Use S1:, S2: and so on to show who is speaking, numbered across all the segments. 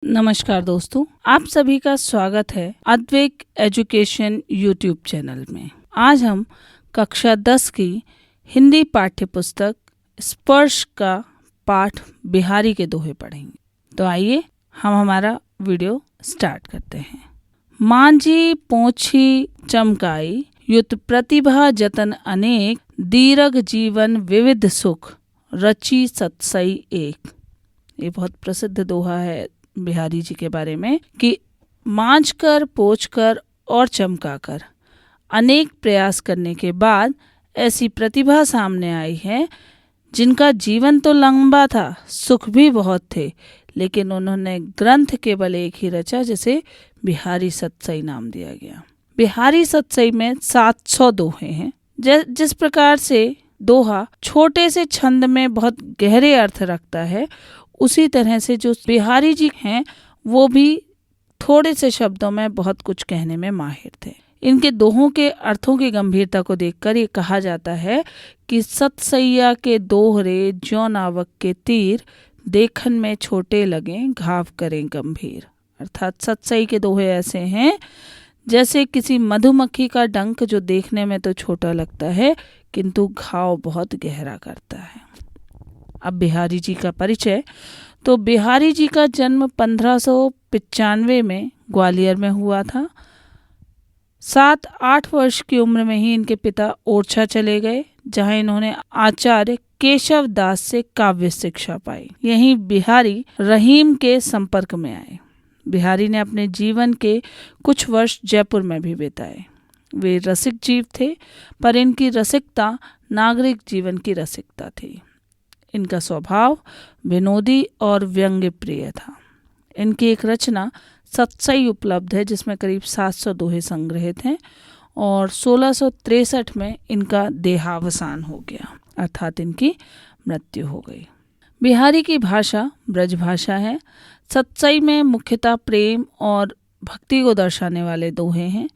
S1: नमस्कार दोस्तों, आप सभी का स्वागत है अद्वैत एजुकेशन यूट्यूब चैनल में। आज हम कक्षा 10 की हिंदी पाठ्य पुस्तक स्पर्श का पाठ बिहारी के दोहे पढ़ेंगे। तो आइए हम हमारा वीडियो स्टार्ट करते हैं। मांझी पोंछी चमकाई, युत प्रतिभा जतन अनेक, दीर्घ जीवन विविध सुख, रची सतसई एक। ये बहुत प्रसिद्ध दोहा है बिहारी जी के बारे में कि मांझ कर, पोंछ कर और चमका कर अनेक प्रयास करने के बाद ऐसी प्रतिभा सामने आई है जिनका जीवन तो लंबा था, सुख भी बहुत थे, लेकिन उन्होंने ग्रंथ केवल एक ही रचा जिसे बिहारी सतसई नाम दिया गया। बिहारी सतसई में 700 दोहे हैं। जिस प्रकार से दोहा छोटे से छंद में बहुत गहरे अर्थ रखता है, उसी तरह से जो बिहारी जी हैं वो भी थोड़े से शब्दों में बहुत कुछ कहने में माहिर थे। इनके दोहों के अर्थों की गंभीरता को देखकर ये कहा जाता है कि सतसैया के दोहरे ज्यों नावक के तीर, देखन में छोटे लगें घाव करें गंभीर। अर्थात सतसई के दोहे ऐसे हैं जैसे किसी मधुमक्खी का डंक जो देखने में तो छोटा लगता है किंतु घाव बहुत गहरा करता है। अब बिहारी जी का परिचय। तो बिहारी जी का जन्म 1595 में ग्वालियर में हुआ था। 7-8 वर्ष की उम्र में ही इनके पिता ओरछा चले गए, जहां इन्होंने आचार्य केशव दास से काव्य शिक्षा पाई। यहीं बिहारी रहीम के संपर्क में आए। बिहारी ने अपने जीवन के कुछ वर्ष जयपुर में भी बिताए। वे रसिक जीव थे, पर इनकी रसिकता नागरिक जीवन की रसिकता थी। इनका स्वभाव विनोदी और व्यंग्य प्रिय था। इनकी एक रचना सतसई उपलब्ध है जिसमें करीब 700 दोहे संग्रहित हैं और 1663 में इनका देहावसान हो गया, अर्थात इनकी मृत्यु हो गई। बिहारी की भाषा ब्रज भाषा है। सतसई में मुख्यतः प्रेम और भक्ति को दर्शाने वाले दोहे हैं।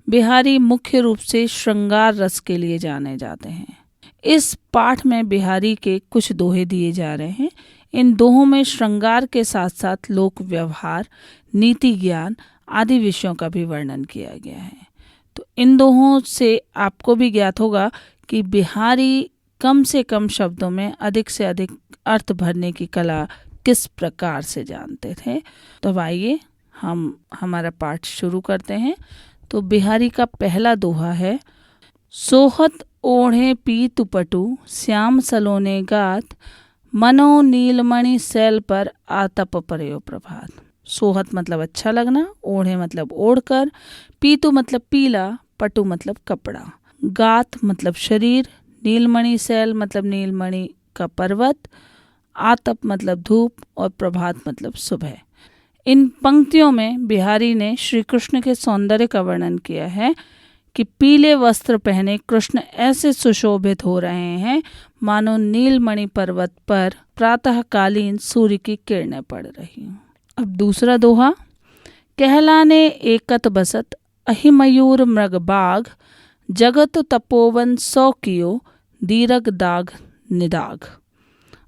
S1: बिहारी मुख्य रूप से श्रृंगार रस के लिए जाने जाते हैं। इस पाठ में बिहारी के कुछ दोहे दिए जा रहे हैं। इन दोहों में श्रृंगार के साथ साथ लोक व्यवहार, नीति ज्ञान आदि विषयों का भी वर्णन किया गया है। तो इन दोहों से आपको भी ज्ञात होगा कि बिहारी कम से कम शब्दों में अधिक से अधिक अर्थ भरने की कला किस प्रकार से जानते थे। तो आइए हम हमारा पाठ शुरू करते हैं। तो बिहारी का पहला दोहा है, सोहत ओढ़े पीतु पटु, श्याम सलोने गात, मनो नीलमणि सैल पर आतप परयो प्रभात। सोहत मतलब अच्छा लगना, ओढ़े मतलब ओढ़कर, पीतु मतलब पीला, पटु मतलब कपड़ा, गात मतलब शरीर, नीलमणि सैल मतलब नीलमणि का पर्वत, आतप मतलब धूप और प्रभात मतलब सुबह। इन पंक्तियों में बिहारी ने श्री कृष्ण के सौंदर्य का वर्णन किया है कि पीले वस्त्र पहने कृष्ण ऐसे सुशोभित हो रहे हैं मानो नीलमणि पर्वत पर प्रातःकालीन सूर्य की किरणें पड़ रही हों। अब दूसरा दोहा, कहलाने एकत बसत, अहि मयूर मृग बाघ, जगत तपोवन 100 कियो, दीर्घ दाग निदाग।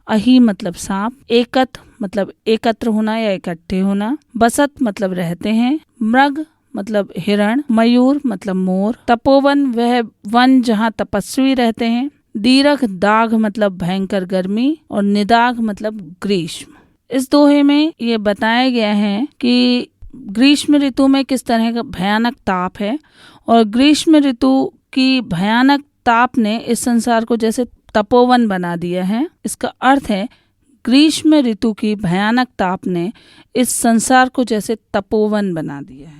S1: अहि मतलब सांप, एकत मतलब एकत्र होना या इकट्ठे होना, बसत मतलब रहते हैं, मृग मतलब हिरण, मयूर मतलब मोर, तपोवन वह वन जहाँ तपस्वी रहते हैं, दीर्घ दाग मतलब भयंकर गर्मी और निदाग मतलब ग्रीष्म। इस दोहे में ये बताया गया है कि ग्रीष्म ऋतु में किस तरह का भयानक ताप है और ग्रीष्म ऋतु की भयानक ताप ने इस संसार को जैसे तपोवन बना दिया है। इसका अर्थ है ग्रीष्म ऋतु की भयानक ताप ने इस संसार को जैसे तपोवन बना दिया है।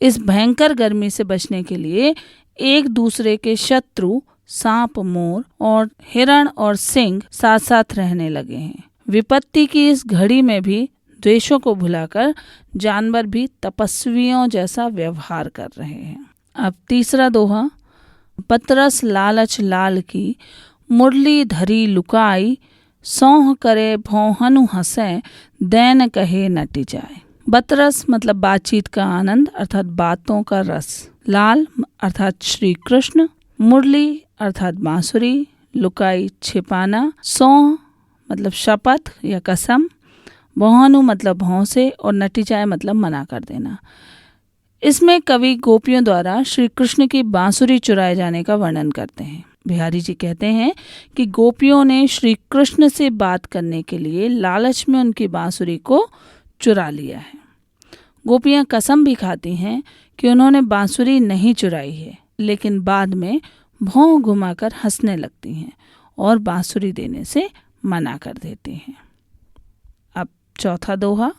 S1: इस भयंकर गर्मी से बचने के लिए एक दूसरे के शत्रु सांप, मोर और हिरण और सिंह साथ साथ रहने लगे हैं। विपत्ति की इस घड़ी में भी द्वेषों को भुलाकर जानवर भी तपस्वियों जैसा व्यवहार कर रहे हैं। अब तीसरा दोहा, बतरस लालच लाल की, मुरली धरी लुकाई, सौह करे भौहनु हंसे, दैन कहे नटी जाए। बतरस मतलब बातचीत का आनंद अर्थात बातों का रस, लाल अर्थात श्री कृष्ण, मुरली अर्थात बांसुरी, लुकाई छिपाना, सौह मतलब शपथ या कसम, भौहानु मतलब भौं से और नटिचाए मतलब मना कर देना। इसमें कवि गोपियों द्वारा श्री कृष्ण की बांसुरी चुराए जाने का वर्णन करते हैं। बिहारी जी कहते हैं कि गोपियों ने श्री कृष्ण से बात करने के लिए लालच में उनकी बांसुरी को चुरा लिया है। गोपियां कसम भी खाती हैं कि उन्होंने बांसुरी नहीं चुराई है, लेकिन बाद में भौं घुमाकर हंसने लगती हैं और बांसुरी देने से मना कर देती हैं। अब चौथा दोहा।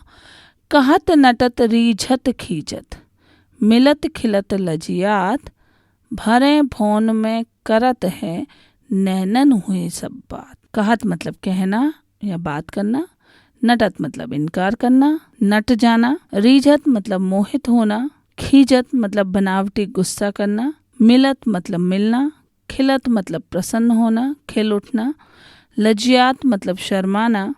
S1: कहत नटत रीझत खींचत, मिलत खिलत लजियात, भरे भौन में करत है, नैनन हुए सब बात। कहत मतलब कहना या बात करना, नटत मतलब इनकार करना, नट जाना, रीझत मतलब मोहित होना, खीजत मतलब बनावटी गुस्सा करना, मिलत मतलब मिलना, खिलत मतलब प्रसन्न होना, खिल उठना, लज्जात मतलब शर्माना,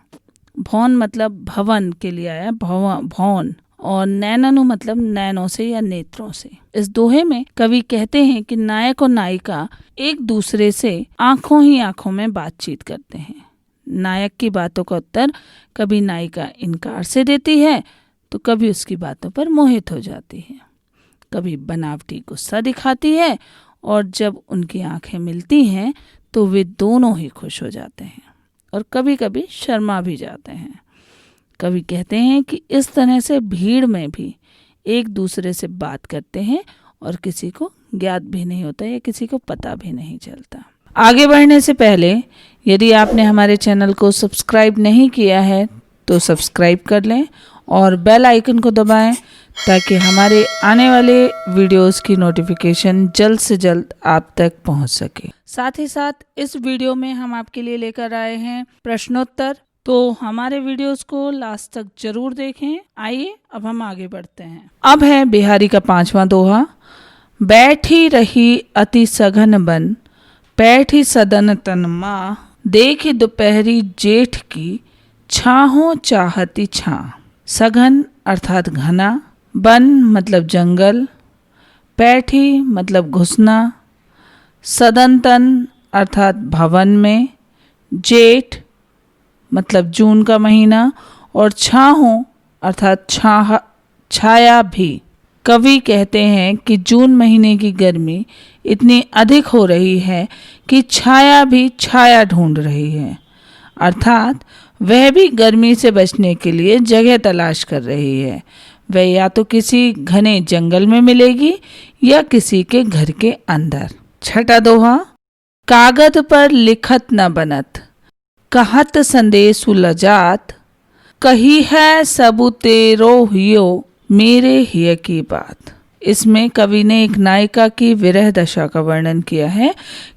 S1: भौन मतलब भवन के लिए आया भौन, और नैननु मतलब नैनों से या नेत्रों से। इस दोहे में कवि कहते हैं कि नायक और नायिका एक दूसरे से आंखों ही आंखों में बातचीत करते हैं। नायक की बातों का उत्तर कभी नायिका इनकार से देती है तो कभी उसकी बातों पर मोहित हो जाती है, कभी बनावटी गुस्सा दिखाती है, और जब उनकी आंखें मिलती हैं तो वे दोनों ही खुश हो जाते हैं और कभी कभी शर्मा भी जाते हैं। कवि कहते हैं कि इस तरह से भीड़ में भी एक दूसरे से बात करते हैं और किसी को ज्ञात भी नहीं होता या किसी को पता भी नहीं चलता। आगे बढ़ने से पहले यदि आपने हमारे चैनल को सब्सक्राइब नहीं किया है तो सब्सक्राइब कर लें और बेल आइकन को दबाएं ताकि हमारे आने वाले वीडियोस की नोटिफिकेशन जल्द से जल्द आप तक पहुंच सके। साथ ही साथ इस वीडियो में हम आपके लिए लेकर आए हैं प्रश्नोत्तर, तो हमारे वीडियोस को लास्ट तक जरूर देखें। आइए अब हम आगे बढ़ते हैं। अब है बिहारी का 5वां दोहा। बैठी रही अति सघन बन, पैठी सदन तन माँ, देखी दोपहरी जेठ की, छाहों चाहती छां। सघन अर्थात घना, बन मतलब जंगल, पैठी मतलब घुसना, सदन तन अर्थात भवन में, जेठ मतलब जून का महीना, और छाहों अर्थात छाया भी। कवि कहते हैं कि जून महीने की गर्मी इतनी अधिक हो रही है कि छाया भी छाया ढूंढ रही है, अर्थात वह भी गर्मी से बचने के लिए जगह तलाश कर रही है। वह या तो किसी घने जंगल में मिलेगी या किसी के घर के अंदर। छठा दोहा। कागज पर लिखत न बनत, कहत संदेशु लजात, कही है सबु तेरो हियो, मेरे हिय की बात। इसमें कवि ने एक नायिका की विरह दशा का वर्णन किया है।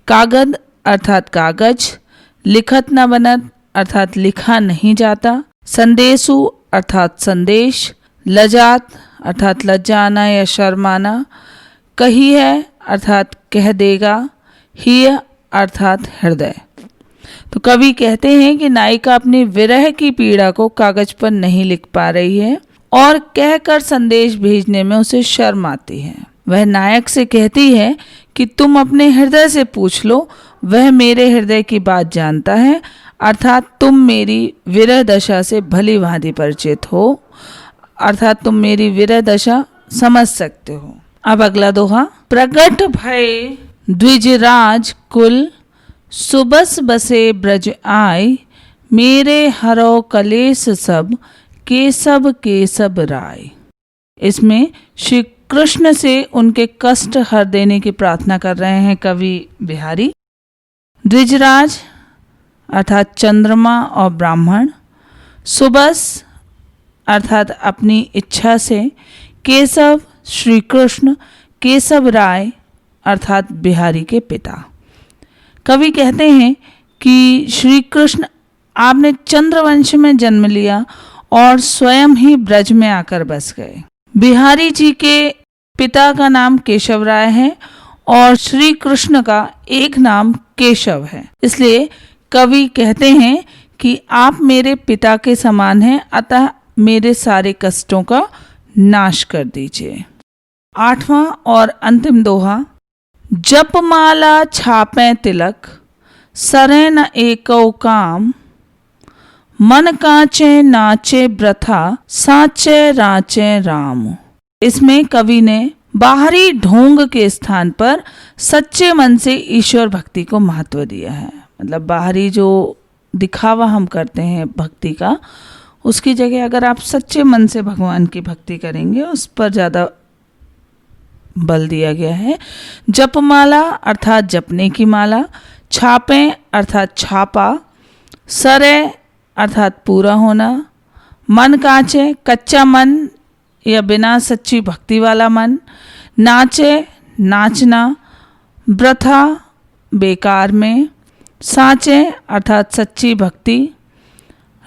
S1: कागज अर्थात कागज, लिखत न बनत अर्थात लिखा नहीं जाता, संदेशु अर्थात संदेश, लजात अर्थात लज्जाना या शर्माना, कही है अर्थात कह देगा, हिय अर्थात हृदय। तो कवि कहते हैं कि नायिका अपनी विरह की पीड़ा को कागज पर नहीं लिख पा रही है और कहकर संदेश भेजने में उसे शर्म आती है। वह नायक से कहती है कि तुम अपने हृदय से पूछ लो, वह मेरे हृदय की बात जानता है, अर्थात तुम मेरी विरह दशा से भली भांति परिचित हो, अर्थात तुम मेरी विरह दशा समझ सकते हो। अब अगला दोहा। प्रगट भय द्विजराज कुल, सुबस बसे ब्रज आय, मेरे हरो कलेश सब, केशव केशव राय। इसमें श्री कृष्ण से उनके कष्ट हर देने की प्रार्थना कर रहे हैं कवि बिहारी। द्विजराज अर्थात चंद्रमा और ब्राह्मण, सुबस अर्थात अपनी इच्छा से, केशव श्री कृष्ण, केशव राय अर्थात बिहारी के पिता। कवि कहते हैं कि श्री कृष्ण आपने चंद्रवंश में जन्म लिया और स्वयं ही ब्रज में आकर बस गए। बिहारी जी के पिता का नाम केशव राय है और श्री कृष्ण का एक नाम केशव है, इसलिए कवि कहते हैं कि आप मेरे पिता के समान हैं, अतः मेरे सारे कष्टों का नाश कर दीजिए। 8वां और अंतिम दोहा। जपमाला छापे तिलक, सरे न एको काम, मन कांचे नाचे ब्रथा साचे राचे राम। इसमें कवि ने बाहरी ढोंग के स्थान पर सच्चे मन से ईश्वर भक्ति को महत्व दिया है। मतलब बाहरी जो दिखावा हम करते हैं भक्ति का, उसकी जगह अगर आप सच्चे मन से भगवान की भक्ति करेंगे उस पर ज़्यादा बल दिया गया है। जपमाला अर्थात जपने की माला, छापें अर्थात छापा, सरे अर्थात पूरा होना, मन कांचे कच्चा मन या बिना सच्ची भक्ति वाला मन, नाचे नाचना, ब्रथा बेकार में, साचे अर्थात सच्ची भक्ति,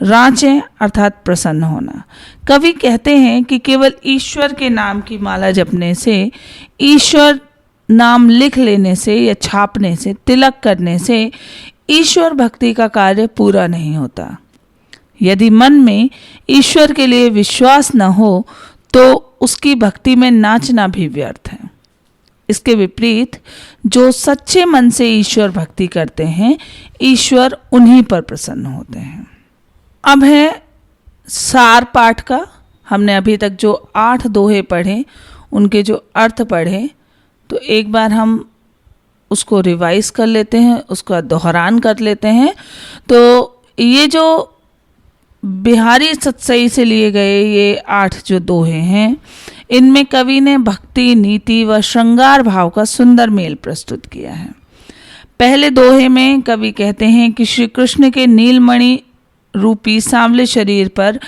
S1: राचे अर्थात प्रसन्न होना। कवि कहते हैं कि केवल ईश्वर के नाम की माला जपने से, ईश्वर नाम लिख लेने से या छापने से, तिलक करने से ईश्वर भक्ति का कार्य पूरा नहीं होता। यदि मन में ईश्वर के लिए विश्वास न हो तो उसकी भक्ति में नाचना भी व्यर्थ है। इसके विपरीत जो सच्चे मन से ईश्वर भक्ति करते हैं, ईश्वर उन्हीं पर प्रसन्न होते हैं। अब है सार पाठ का। हमने अभी तक जो 8 दोहे पढ़े, उनके जो अर्थ पढ़े, तो एक बार हम उसको रिवाइज कर लेते हैं, उसका दोहरान कर लेते हैं। तो ये जो बिहारी सतसई से लिए गए ये 8 जो दोहे हैं, इनमें कवि ने भक्ति, नीति व श्रृंगार भाव का सुंदर मेल प्रस्तुत किया है। पहले दोहे में कवि कहते हैं कि श्री कृष्ण के नीलमणि रूपी सांवले शरीर पर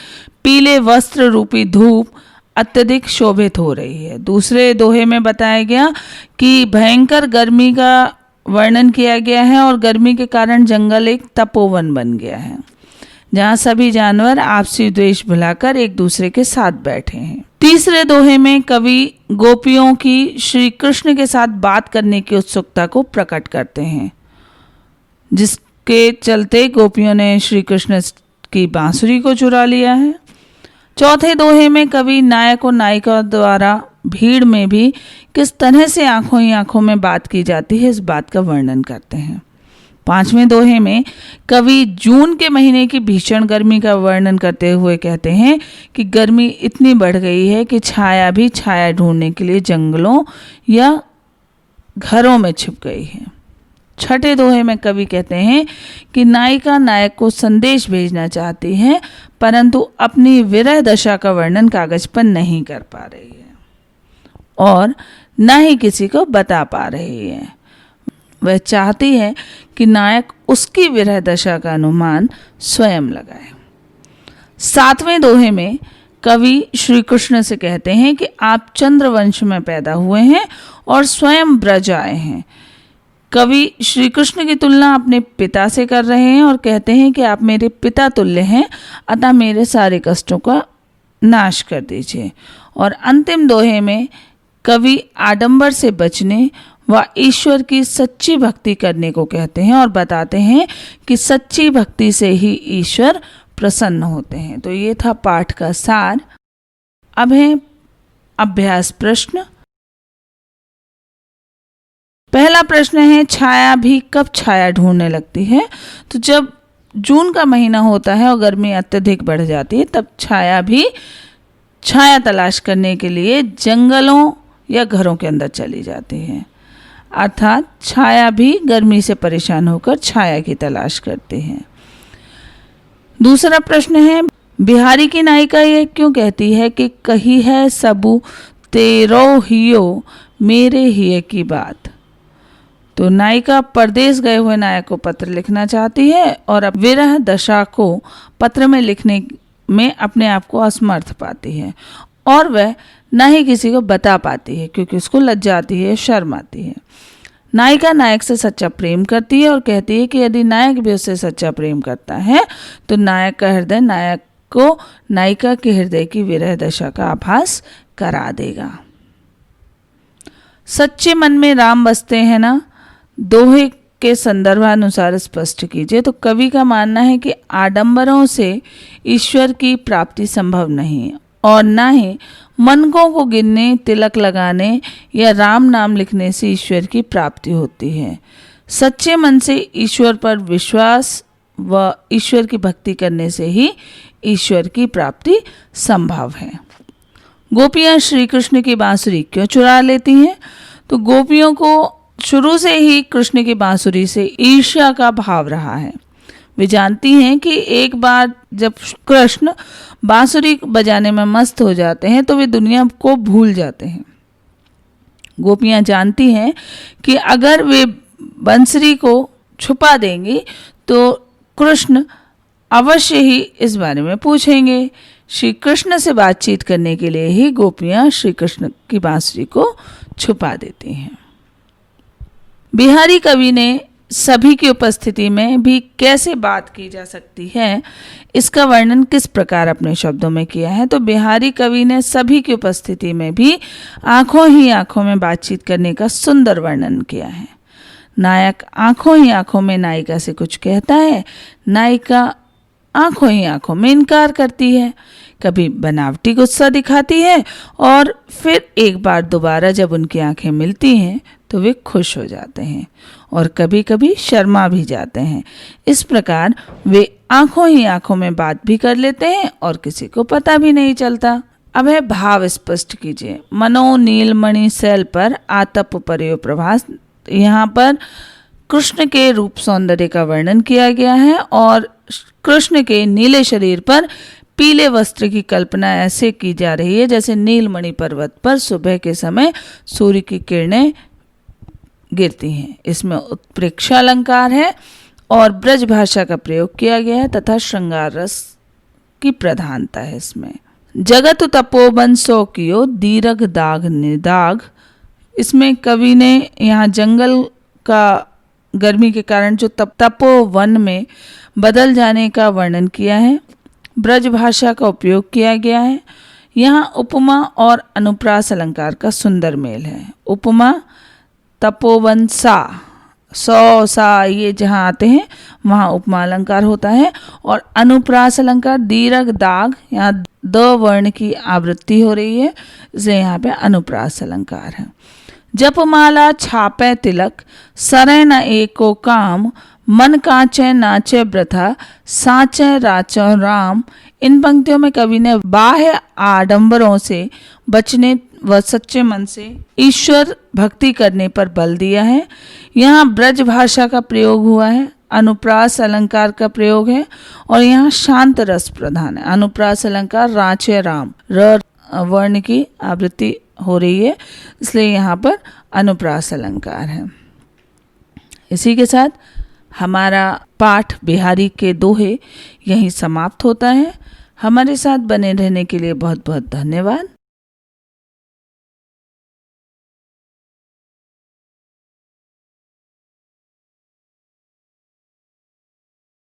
S1: पीले वस्त्र रूपी धूप अत्यधिक शोभित हो रही है। दूसरे दोहे में बताया गया कि भयंकर गर्मी का वर्णन किया गया है और गर्मी के कारण जंगल एक तपोवन बन गया है, जहाँ सभी जानवर आपसी द्वेष भुलाकर एक दूसरे के साथ बैठे हैं। तीसरे दोहे में कवि गोपियों की श्री कृष्ण के साथ बात करने की उत्सुकता को प्रकट करते हैं, जिसके चलते गोपियों ने श्री कृष्ण की बांसुरी को चुरा लिया है। चौथे दोहे में कवि नायक और नायिका द्वारा भीड़ में भी किस तरह से आंखों ही आंखों में बात की जाती है, इस बात का वर्णन करते हैं। पांचवें दोहे में कवि जून के महीने की भीषण गर्मी का वर्णन करते हुए कहते हैं कि गर्मी इतनी बढ़ गई है कि छाया भी छाया ढूंढने के लिए जंगलों या घरों में छिप गई है। छठे दोहे में कवि कहते हैं कि नायिका नायक को संदेश भेजना चाहती है, परंतु अपनी विरह दशा का वर्णन कागज पर नहीं कर पा रही है और न ही किसी को बता पा रही है। वह चाहती है कि नायक उसकी विरह दशा का अनुमान स्वयं लगाए। सातवें दोहे में कवि श्री कृष्ण से कहते हैं कि आप चंद्रवंश में पैदा हुए हैं और स्वयं ब्रज आए हैं। कवि श्री कृष्ण की तुलना अपने पिता से कर रहे हैं और कहते हैं कि आप मेरे पिता तुल्य हैं, अतः मेरे सारे कष्टों का नाश कर दीजिए। और अंतिम दोहे में कवि आडंबर से बचने व ईश्वर की सच्ची भक्ति करने को कहते हैं और बताते हैं कि सच्ची भक्ति से ही ईश्वर प्रसन्न होते हैं। तो ये था पाठ का सार। अब है अभ्यास प्रश्न। पहला प्रश्न है, छाया भी कब छाया ढूंढने लगती है? तो जब जून का महीना होता है और गर्मी अत्यधिक बढ़ जाती है, तब छाया भी छाया तलाश करने के लिए जंगलों या घरों के अंदर चली जाती है। अर्थात छाया भी गर्मी से परेशान होकर छाया की तलाश करते हैं। दूसरा प्रश्न है, बिहारी की नायिका ये क्यों कहती है कि कही है सबू तेरो हियो मेरे हिये की बात? तो नायिका परदेश गए हुए नायक को पत्र लिखना चाहती है और अब विरह दशा को पत्र में लिखने में अपने आप को असमर्थ पाती है और वह न ही किसी को बता पाती है क्योंकि उसको लज्जा आती है, शर्म आती है। नायिका नायक से सच्चा प्रेम करती है और कहती है कि यदि नायक भी उससे सच्चा प्रेम करता है तो नायक का हृदय नायक को नायिका के हृदय की विरह दशा का आभास करा देगा। सच्चे मन में राम बसते हैं ना, दोहे के संदर्भानुसार स्पष्ट कीजिए। तो कवि का मानना है कि आडंबरों से ईश्वर की प्राप्ति संभव नहीं और न ही मनकों को गिनने, तिलक लगाने या राम नाम लिखने से ईश्वर की प्राप्ति होती है। सच्चे मन से ईश्वर पर विश्वास व ईश्वर की भक्ति करने से ही ईश्वर की प्राप्ति संभव है। गोपियां श्री कृष्ण की बांसुरी क्यों चुरा लेती हैं? तो गोपियों को शुरू से ही कृष्ण की बांसुरी से ईर्ष्या का भाव रहा है। वे जानती हैं कि एक बार जब कृष्ण बांसुरी बजाने में मस्त हो जाते हैं तो वे दुनिया को भूल जाते हैं। गोपियां जानती हैं कि अगर वे बांसुरी को छुपा देंगी तो कृष्ण अवश्य ही इस बारे में पूछेंगे। श्री कृष्ण से बातचीत करने के लिए ही गोपियां श्री कृष्ण की बांसुरी को छुपा देती हैं। बिहारी कवि ने सभी की उपस्थिति में भी कैसे बात की जा सकती है, इसका वर्णन किस प्रकार अपने शब्दों में किया है? तो बिहारी कवि ने सभी की उपस्थिति में भी आंखों ही आंखों में बातचीत करने का सुंदर वर्णन किया है। नायक आंखों ही आंखों में नायिका से कुछ कहता है, नायिका आंखों ही आंखों में इनकार करती है। कभी बनावटी गुस्सा दिखाती है और फिर एक बार दोबारा जब उनकी आंखें मिलती हैं तो वे खुश हो जाते हैं और कभी कभी शर्मा भी जाते हैं। इस प्रकार वे आंखों ही आंखों में बात भी कर लेते हैं और किसी को पता भी नहीं चलता। अब है भाव स्पष्ट कीजिए। मनो नीलमणि शैल पर आतप पर्यो प्रभास। यहाँ पर कृष्ण के रूप सौंदर्य का वर्णन किया गया है और कृष्ण के नीले शरीर पर पीले वस्त्र की कल्पना ऐसे की जा रही है जैसे नीलमणि पर्वत पर सुबह के समय सूर्य की किरणें गिरती हैं। इसमें उत्प्रेक्षा अलंकार है और ब्रज भाषा का प्रयोग किया गया है तथा श्रृंगार रस की प्रधानता है इसमें। जगत तपोवन सो कियो दीर्घ दाग निदाग। इसमें कवि ने यहाँ जंगल का गर्मी के कारण जो तपोवन में बदल जाने का वर्णन किया है। ब्रज भाषा का उपयोग किया गया है। यहाँ उपमा और अनुप्रास अलंकार का सुंदर मेल है। उपमा तपोवन सा, सौ सा ये जहाँ आते हैं वहाँ उपमा अलंकार होता है और अनुप्रास अलंकार दीर्घ दाग, यहाँ द वर्ण की आवृत्ति हो रही है इसलिए यहाँ पे अनुप्रास अलंकार है। जपमाला छापे तिलक सरे न एको काम मन कांचे नाचे प्रथा साचे राचो राम। इन पंक्तियों में कवि ने बाह्य आडंबरों से बचने व सच्चे मन से ईश्वर भक्ति करने पर बल दिया है। यहाँ ब्रज भाषा का प्रयोग हुआ है, अनुप्रास अलंकार का प्रयोग है और यहाँ शांत रस प्रधान है। अनुप्रास अलंकार राचे राम, र वर्ण की आवृत्ति हो रही है इसलिए यहाँ पर अनुप्रास अलंकार है। इसी के साथ हमारा पाठ बिहारी के दोहे यहीं समाप्त होता है। हमारे साथ बने रहने के लिए बहुत बहुत धन्यवाद।